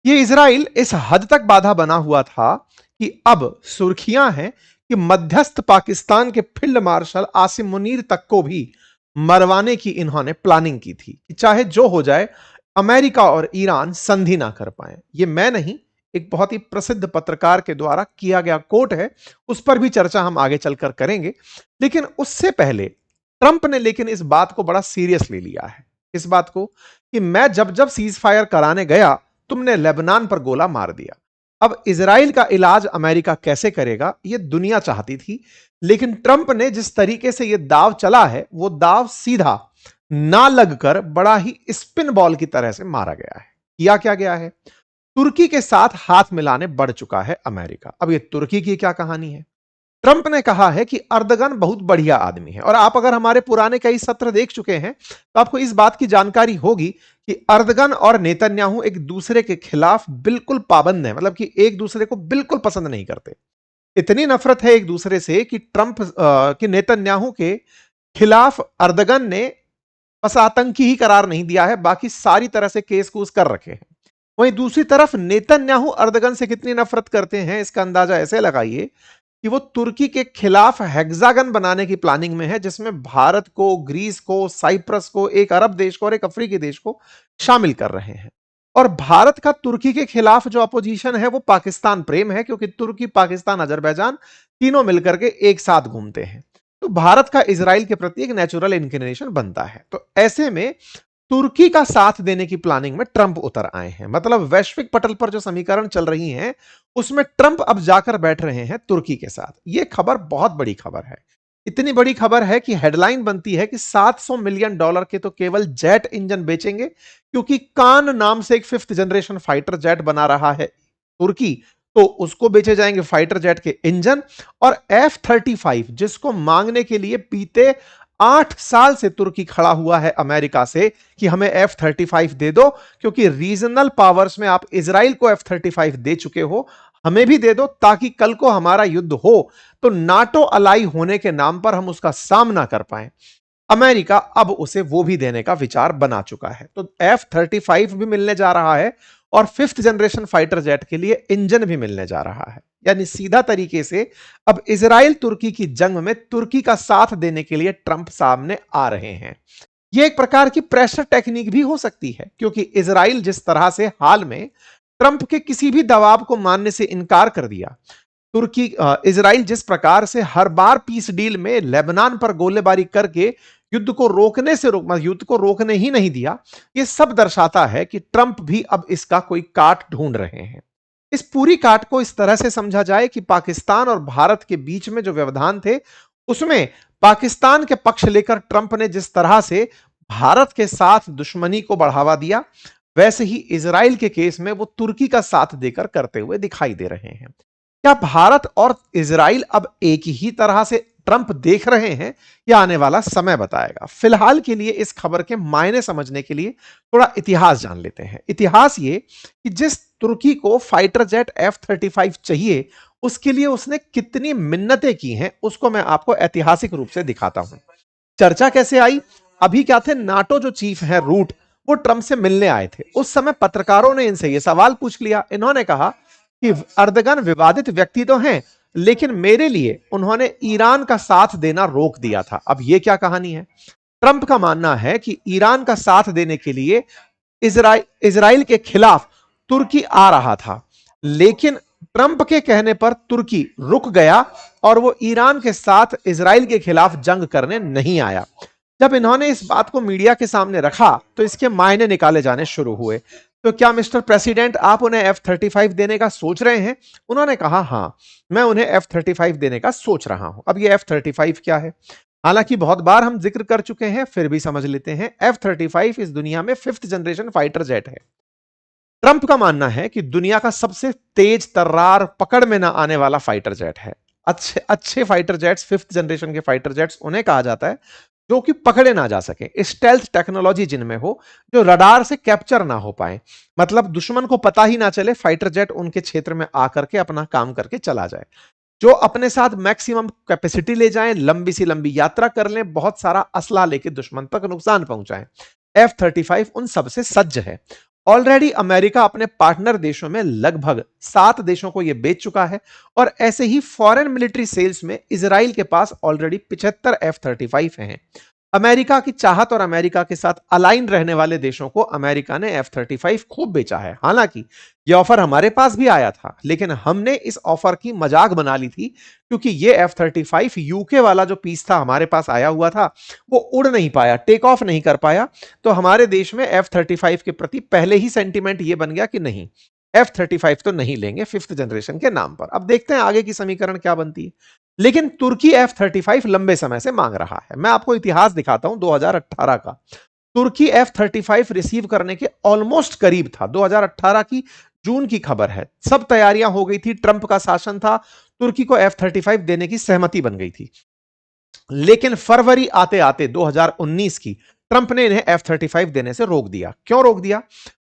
ये इजराइल इस हद तक बाधा बना हुआ था कि अब सुर्खियां हैं कि मध्यस्थ पाकिस्तान के फील्ड मार्शल आसिम मुनीर तक को भी मरवाने की इन्होंने प्लानिंग की थी कि चाहे जो हो जाए अमेरिका और ईरान संधि ना कर पाए। ये मैं नहीं, एक बहुत ही प्रसिद्ध पत्रकार के द्वारा किया गया कोट है, उस पर भी चर्चा हम आगे चलकर करेंगे। लेकिन उससे पहले ट्रंप ने लेकिन इस बात को बड़ा सीरियसली लिया है, इस बात को कि मैं जब जब सीज फायर कराने गया तुमने लेबनान पर गोला मार दिया। अब इजराइल का इलाज अमेरिका कैसे करेगा यह दुनिया चाहती थी, लेकिन ट्रंप ने जिस तरीके से यह दाव चला है वो दाव सीधा ना लगकर बड़ा ही स्पिन बॉल की तरह से मारा गया है। किया क्या गया है? तुर्की के साथ हाथ मिलाने बढ़ चुका है अमेरिका। अब ये तुर्की की क्या कहानी है? ट्रंप ने कहा है कि अर्दगन बहुत बढ़िया आदमी है, और आप अगर हमारे पुराने कई सत्र देख चुके हैं तो आपको इस बात की जानकारी होगी कि अर्दगन और नेतन्याहू एक दूसरे के खिलाफ बिल्कुल पाबंद है, मतलब कि एक दूसरे को बिल्कुल पसंद नहीं करते। इतनी नफरत है एक दूसरे से कि कि नेतन्याहू के खिलाफ अर्दगन ने बस आतंकी ही करार नहीं दिया है, बाकी सारी तरह से केस कूस कर रखे हैं। वहीं दूसरी तरफ नेतन्याहू अर्दगन से कितनी नफरत करते हैं इसका अंदाजा ऐसे लगाइए कि वो तुर्की के खिलाफ हेक्सागन बनाने की प्लानिंग में है, जिसमें भारत को, ग्रीस को, साइप्रस को, एक अरब देश को और एक अफ्रीकी देश को शामिल कर रहे हैं। और भारत का तुर्की के खिलाफ जो अपोजिशन है वो पाकिस्तान प्रेम है, क्योंकि तुर्की, पाकिस्तान, अजरबैजान तीनों मिलकर के एक साथ घूमते हैं। तो भारत का इजराइल के प्रति एक नेचुरल इंक्लिनेशन बनता है। तो ऐसे में तुर्की का साथ देने की प्लानिंग में ट्रंप उतर आए हैं। मतलब वैश्विक पटल पर जो समीकरण चल रही हैं उसमें ट्रंप अब जाकर बैठ रहे हैं तुर्की के साथ। यह खबर बहुत बड़ी खबर है, इतनी बड़ी खबर है कि हेडलाइन बनती है कि $700 मिलियन के तो केवल जेट इंजन बेचेंगे, क्योंकि कान नाम से एक 5th जनरेशन फाइटर जेट बना रहा है तुर्की, तो उसको बेचे जाएंगे फाइटर जेट के इंजन। और F-35 जिसको मांगने के लिए बीते 8 साल से तुर्की खड़ा हुआ है अमेरिका से कि हमें F-35 दे दो, क्योंकि रीजनल पावर्स में आप इजराइल को F-35 दे चुके हो, हमें भी दे दो ताकि कल को हमारा युद्ध हो तो नाटो अलाई होने के नाम पर हम उसका सामना कर पाएं। अमेरिका अब उसे वो भी देने का विचार बना चुका है। तो F-35 भी मिलने जा रहा है और 5th जनरेशन फाइटर जेट के लिए इंजन भी मिलने जा रहा है। यानी सीधा तरीके से अब इजराइल तुर्की की जंग में तुर्की का साथ देने के लिए ट्रंप सामने आ रहे हैं। यह एक प्रकार की प्रेशर टेक्निक भी हो सकती है, क्योंकि इजराइल जिस तरह से हाल में ट्रंप के किसी भी दबाव को मानने से इनकार कर दिया, इजराइल जिस प्रकार से हर बार पीस डील में लेबनान पर गोलीबारी करके युद्ध को रोकने ही नहीं दिया, यह सब दर्शाता है कि ट्रंप भी अब इसका कोई काट ढूंढ रहे हैं। इस पूरी काट को इस तरह से समझा जाए कि पाकिस्तान और भारत के बीच में जो व्यवधान थे उसमें पाकिस्तान के पक्ष लेकर ट्रंप ने जिस तरह से भारत के साथ दुश्मनी को बढ़ावा दिया, वैसे ही इजराइल के केस में वो तुर्की का साथ देकर करते हुए दिखाई दे रहे हैं। क्या भारत और इजराइल अब एक ही तरह से ट्रंप देख रहे हैं, या आने वाला समय बताएगा। फिलहाल के लिए इस खबर के मायने समझने के लिए थोड़ा इतिहास जान लेते हैं। इतिहास ये कि जिस तुर्की को फाइटर जेट F-35 चाहिए उसके लिए उसने कितनी मिन्नतें की हैं उसको मैं आपको ऐतिहासिक रूप से दिखाता हूं। चर्चा कैसे आई? अभी क्या थे, नाटो जो चीफ है रूट, वो ट्रंप से मिलने आए थे। उस समय पत्रकारों ने इनसे यह सवाल पूछ लिया। इन्होंने कहा कि अर्दगन विवादित व्यक्ति तो हैं, लेकिन मेरे लिए उन्होंने ईरान का साथ देना रोक दिया था। अब यह क्या कहानी है? ट्रंप का मानना है कि ईरान का साथ देने के लिए इजराइल के खिलाफ तुर्की आ रहा था, लेकिन ट्रंप के कहने पर तुर्की रुक गया और वो ईरान के साथ इजराइल के खिलाफ जंग करने नहीं आया। जब इन्होंने इस बात को मीडिया के सामने रखा तो इसके मायने निकाले जाने शुरू हुए। तो क्या मिस्टर प्रेसिडेंट आप उन्हें F-35 देने का सोच रहे हैं? उन्होंने कहा हां, मैं उन्हें F-35 देने का सोच रहा हूं। अब ये F-35 क्या है? हालांकि बहुत बार हम जिक्र कर चुके हैं, फिर भी समझ लेते हैं। F-35 इस दुनिया में 5th जनरेशन फाइटर जेट है। ट्रंप का मानना है कि दुनिया का सबसे तेज तर्रार, पकड़ में ना आने वाला फाइटर जेट है। अच्छे फाइटर जेट्स, 5th जनरेशन के फाइटर जेट्स उन्हें कहा जाता है जो कि पकड़े ना जा सके, स्टेल्थ टेक्नोलॉजी जिनमें हो, जो रडार से कैप्चर ना हो पाए, मतलब दुश्मन को पता ही ना चले, फाइटर जेट उनके क्षेत्र में आकर के अपना काम करके चला जाए, जो अपने साथ मैक्सिमम कैपेसिटी ले जाएं, लंबी सी लंबी यात्रा कर लें, बहुत सारा असला लेके दुश्मन तक नुकसान पहुंचाएं। F-35 उन सबसे सज्ज है। ऑलरेडी अमेरिका अपने पार्टनर देशों में लगभग 7 देशों को यह बेच चुका है और ऐसे ही फॉरेन मिलिट्री सेल्स में इजराइल के पास ऑलरेडी 75 F-35 हैं। अमेरिका की चाहत और अमेरिका के साथ अलाइन रहने वाले देशों को अमेरिका ने F-35 खूब बेचा है। हालांकि यह ऑफर हमारे पास भी आया था, लेकिन हमने इस ऑफर की मजाक बना ली थी, क्योंकि यह F-35 यूके वाला जो पीस था हमारे पास आया हुआ था, वो उड़ नहीं पाया, टेक ऑफ नहीं कर पाया। तो हमारे देश में F-35 के प्रति पहले ही सेंटीमेंट यह बन गया कि नहीं, F-35 तो नहीं लेंगे 5th जनरेशन के नाम पर। अब देखते हैं आगे की समीकरण क्या बनती है। लेकिन तुर्की F-35 लंबे समय से मांग रहा है। मैं आपको इतिहास दिखाता हूं 2018 का। तुर्की F-35 रिसीव करने के ऑलमोस्ट करीब था। 2018 की जून की खबर है। सब तैयारियां हो गई थी, ट्रंप का शासन था, तुर्की को F-35 देने की सहमति बन गई थी। लेकिन फरवरी आते आते 2019 की ट्रंप ने इन्हें F-35 देने से रोक दिया। क्यों रोक दिया?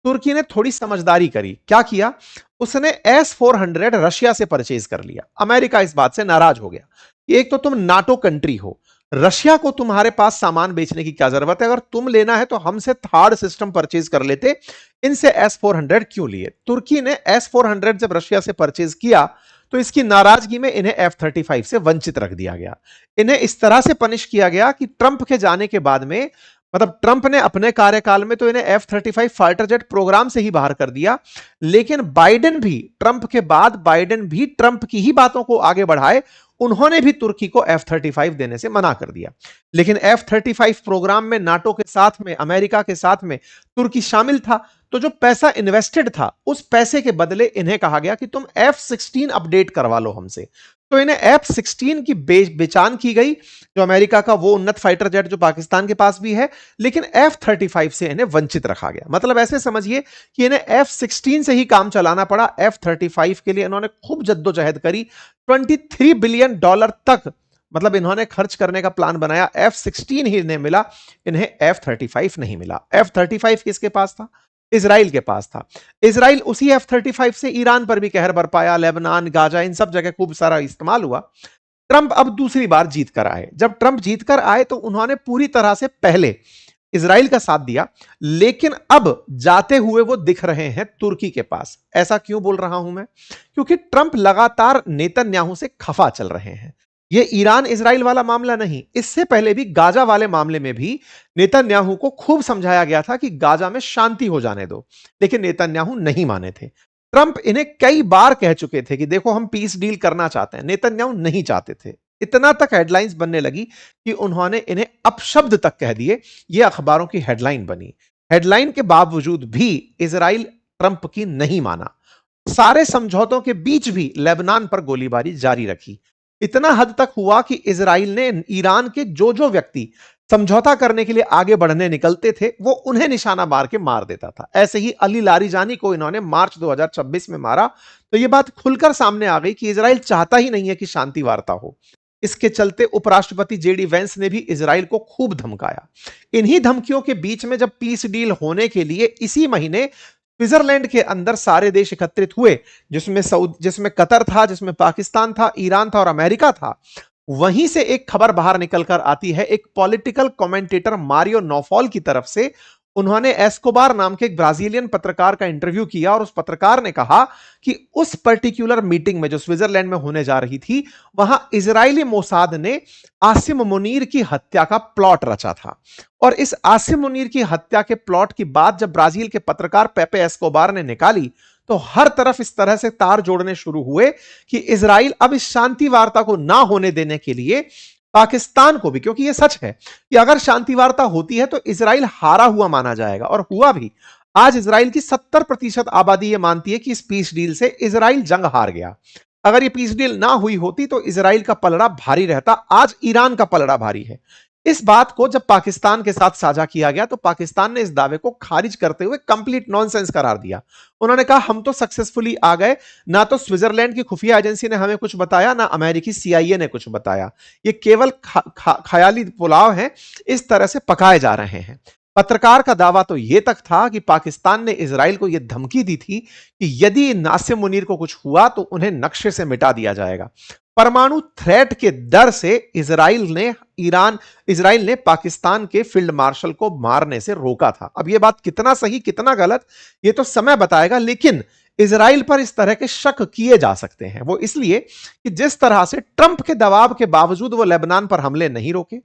तुर्की ने थोड़ी समझदारी करी। क्या किया? उसने S-400 रशिया से परचेज कर लिया। अमेरिका इस बात से नाराज हो गया। एक तो तुम नाटो कंट्री हो, रशिया को तुम्हारे पास सामान बेचने की क्या जरूरत है? अगर तुम लेना है तो हमसे थर्ड सिस्टम परचेज कर लेते, इनसे S-400 क्यों लिए? तुर्की ने S-400 जब रशिया से परचेज किया तो इसकी नाराजगी में इन्हें F-35 से वंचित रख दिया गया। इन्हें इस तरह से पनिश किया गया कि ट्रंप के जाने के बाद में, मतलब ट्रंप ने अपने कार्यकाल में तो इन्हें F-35 फाइटर जेट प्रोग्राम से ही बाहर कर दिया, लेकिन बाइडेन भी, ट्रंप के बाद बाइडेन भी ट्रंप की ही बातों को आगे बढ़ाए, उन्होंने भी तुर्की को F-35 देने से मना कर दिया। लेकिन F-35 प्रोग्राम में नाटो के साथ में, अमेरिका के साथ में तुर्की शामिल था, तो जो पैसा इन्वेस्टेड था उस पैसे के बदले इन्हें कहा गया कि तुम F-16 अपडेट करवा लो हमसे। तो इन्हें F-16 की बेचान की गई, जो अमेरिका का वो उन्नत फाइटर जेट जो पाकिस्तान के पास भी है, लेकिन F-35 से इन्हें वंचित रखा गया। मतलब ऐसे समझिए कि इन्हें F-16 से ही काम चलाना पड़ा। F-35 के लिए इन्होंने खूब जद्दोजहद करी। $23 बिलियन तक मतलब इन्होंने खर्च करने का प्लान बनाया। F-16 ही इन्हें मिला, इन्हें F-35 नहीं मिला। F-35 किसके पास था? इजराइल के पास था। इजराइल उसी F-35 से ईरान पर भी कहर बरपाया, लेबनान, गाजा, इन सब जगह खूब सारा इस्तेमाल हुआ। ट्रंप अब दूसरी बार जीत कर आए। जब ट्रंप जीत कर आए तो उन्होंने पूरी तरह से पहले इजराइल का साथ दिया, लेकिन अब जाते हुए वो दिख रहे हैं तुर्की के पास। ऐसा क्यों बोल रहा हूं मैं? क्योंकि ट्रंप लगातार नेतन्याहू से खफा चल रहे हैं। ये ईरान इजराइल वाला मामला नहीं, इससे पहले भी गाजा वाले मामले में भी नेतन्याहू को खूब समझाया गया था कि गाजा में शांति हो जाने दो, लेकिन नेतन्याहू नहीं माने थे। ट्रंप इन्हें कई बार कह चुके थे कि देखो हम पीस डील करना चाहते हैं, नेतन्याहू नहीं चाहते थे। इतना तक हेडलाइंस बनने लगी कि उन्होंने इन्हें अपशब्द तक कह दिए। ये अखबारों की हेडलाइन बनी। हेडलाइन के बावजूद भी इजराइल ट्रंप की नहीं माना। सारे समझौतों के बीच भी लेबनान पर गोलीबारी जारी रखी। इतना हद तक हुआ कि इजराइल ने ईरान के जो जो व्यक्ति समझौता करने के लिए आगे बढ़ने निकलते थे, वो उन्हें निशाना मार के मार देता था। ऐसे ही अली लारिजानी को इन्होंने मार्च 2026 में मारा। तो यह बात खुलकर सामने आ गई कि इजराइल चाहता ही नहीं है कि शांति वार्ता हो। इसके चलते उपराष्ट्रपति जेडी वेंस ने भी इजराइल को खूब धमकाया। इन्हीं धमकियों के बीच में जब पीस डील होने के लिए इसी महीने स्विट्जरलैंड के अंदर सारे देश एकत्रित हुए, जिसमें कतर था, जिसमें पाकिस्तान था, ईरान था और अमेरिका था, वहीं से एक खबर बाहर निकलकर आती है। एक पॉलिटिकल कमेंटेटर मारियो नौफॉल की तरफ से, उन्होंने एस्कोबार नाम के एक ब्राजीलियन पत्रकार का इंटरव्यू किया और उस पत्रकार ने कहा कि उस पर्टिकुलर मीटिंग में जो स्विट्जरलैंड में होने जा रही थी, वहां इजरायली मोसाद ने आसिम मुनीर की हत्या का प्लॉट रचा था। और इस आसिम मुनीर की हत्या के प्लॉट की बात जब ब्राजील के पत्रकार पेपे एस्कोबार ने निकाली, तो हर तरफ इस तरह से तार जोड़ने शुरू हुए कि इजराइल अब इस शांति वार्ता को ना होने देने के लिए पाकिस्तान को भी, क्योंकि यह सच है कि अगर शांति वार्ता होती है तो इजराइल हारा हुआ माना जाएगा, और हुआ भी। आज इजराइल की 70% आबादी यह मानती है कि इस पीस डील से इजराइल जंग हार गया। अगर यह पीस डील ना हुई होती तो इजराइल का पलड़ा भारी रहता। आज ईरान का पलड़ा भारी है। इस बात को जब पाकिस्तान के साथ साझा किया गया तो पाकिस्तान ने इस दावे को खारिज करते हुए कंप्लीट नॉनसेंस करार दिया। उन्होंने कहा हम तो सक्सेसफुली आ गए, ना तो स्विट्जरलैंड की खुफिया एजेंसी ने हमें कुछ बताया, ना अमेरिकी CIA ने कुछ बताया। ये केवल ख्याली पुलाव है, इस तरह से पकाए जा रहे हैं। पत्रकार का दावा तो यह तक था कि पाकिस्तान ने इजराइल को यह धमकी दी थी कि यदि नासिम मुनीर को कुछ हुआ तो उन्हें नक्शे से मिटा दिया जाएगा। परमाणु थ्रेट के डर से इजराइल ने पाकिस्तान के फील्ड मार्शल को मारने से रोका था। अब यह बात कितना सही कितना गलत यह तो समय बताएगा, लेकिन इजराइल पर इस तरह के शक किए जा सकते हैं। वो इसलिए कि जिस तरह से ट्रंप के दबाव के बावजूद वो लेबनान पर हमले नहीं रोके,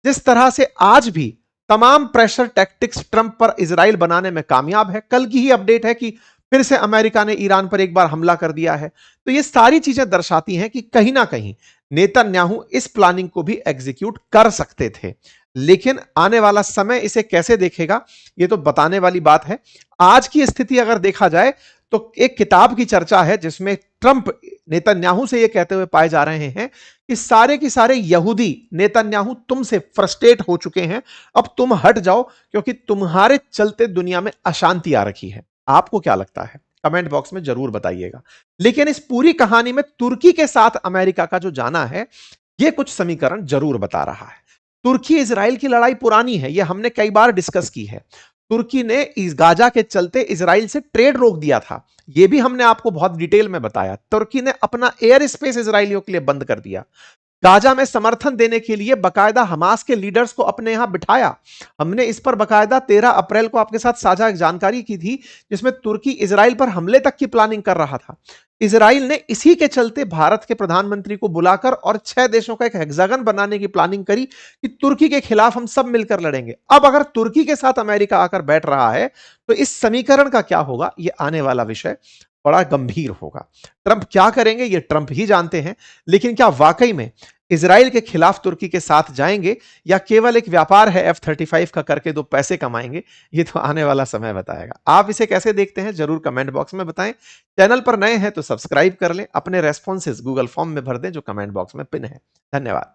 जिस तरह से आज भी तमाम प्रेशर टैक्टिक्स ट्रंप पर इजराइल बनाने में कामयाब है। कल की ही अपडेट है कि फिर से अमेरिका ने ईरान पर एक बार हमला कर दिया है। तो ये सारी चीजें दर्शाती हैं कि कहीं ना कहीं नेतन्याहू इस प्लानिंग को भी एग्जीक्यूट कर सकते थे, लेकिन आने वाला समय इसे कैसे देखेगा ये तो बताने वाली बात है। आज की स्थिति अगर देखा जाए तो एक किताब की चर्चा है जिसमें ट्रंप नेतन्याहू से यह कहते हुए पाए जा रहे हैं कि सारे के सारे यहूदी नेतन्याहू तुमसे फ्रस्ट्रेट हो चुके हैं, अब तुम हट जाओ क्योंकि तुम्हारे चलते दुनिया में अशांति आ रखी है। आपको क्या लगता है कमेंट बॉक्स में जरूर बताइएगा। लेकिन इस पूरी कहानी में तुर्की के साथ अमेरिका का जो जाना है यह कुछ समीकरण जरूर बता रहा है। तुर्की इजराइल की लड़ाई पुरानी है, यह हमने कई बार डिस्कस की है। तुर्की ने इस गाजा के चलते इजराइल से ट्रेड रोक दिया था, यह भी हमने आपको बहुत डिटेल में बताया। तुर्की ने अपना एयर स्पेस इजराइलियों के लिए बंद कर दिया। गाजा में समर्थन देने के लिए बकायदा हमास के लीडर्स को अपने यहां बिठाया। हमने इस पर बकायदा 13 अप्रैल को आपके साथ साझा जानकारी की थी, जिसमें तुर्की इजराइल पर हमले तक की प्लानिंग कर रहा था। इजराइल ने इसी के चलते भारत के प्रधानमंत्री को बुलाकर और 6 देशों का एक हेक्सागन बनाने की प्लानिंग करी कि तुर्की के खिलाफ हम सब मिलकर लड़ेंगे। अब अगर तुर्की के साथ अमेरिका आकर बैठ रहा है तो इस समीकरण का क्या होगा, यह आने वाला विषय बड़ा गंभीर होगा। ट्रंप क्या करेंगे ये ट्रंप ही जानते हैं, लेकिन क्या वाकई में इजराइल के खिलाफ तुर्की के साथ जाएंगे या केवल एक व्यापार है F-35 का करके 2 पैसे कमाएंगे, ये तो आने वाला समय बताएगा। आप इसे कैसे देखते हैं जरूर कमेंट बॉक्स में बताएं। चैनल पर नए हैं तो सब्सक्राइब कर लें, अपने रेस्पॉन्सेज गूगल फॉर्म में भर दें जो कमेंट बॉक्स में पिन है। धन्यवाद।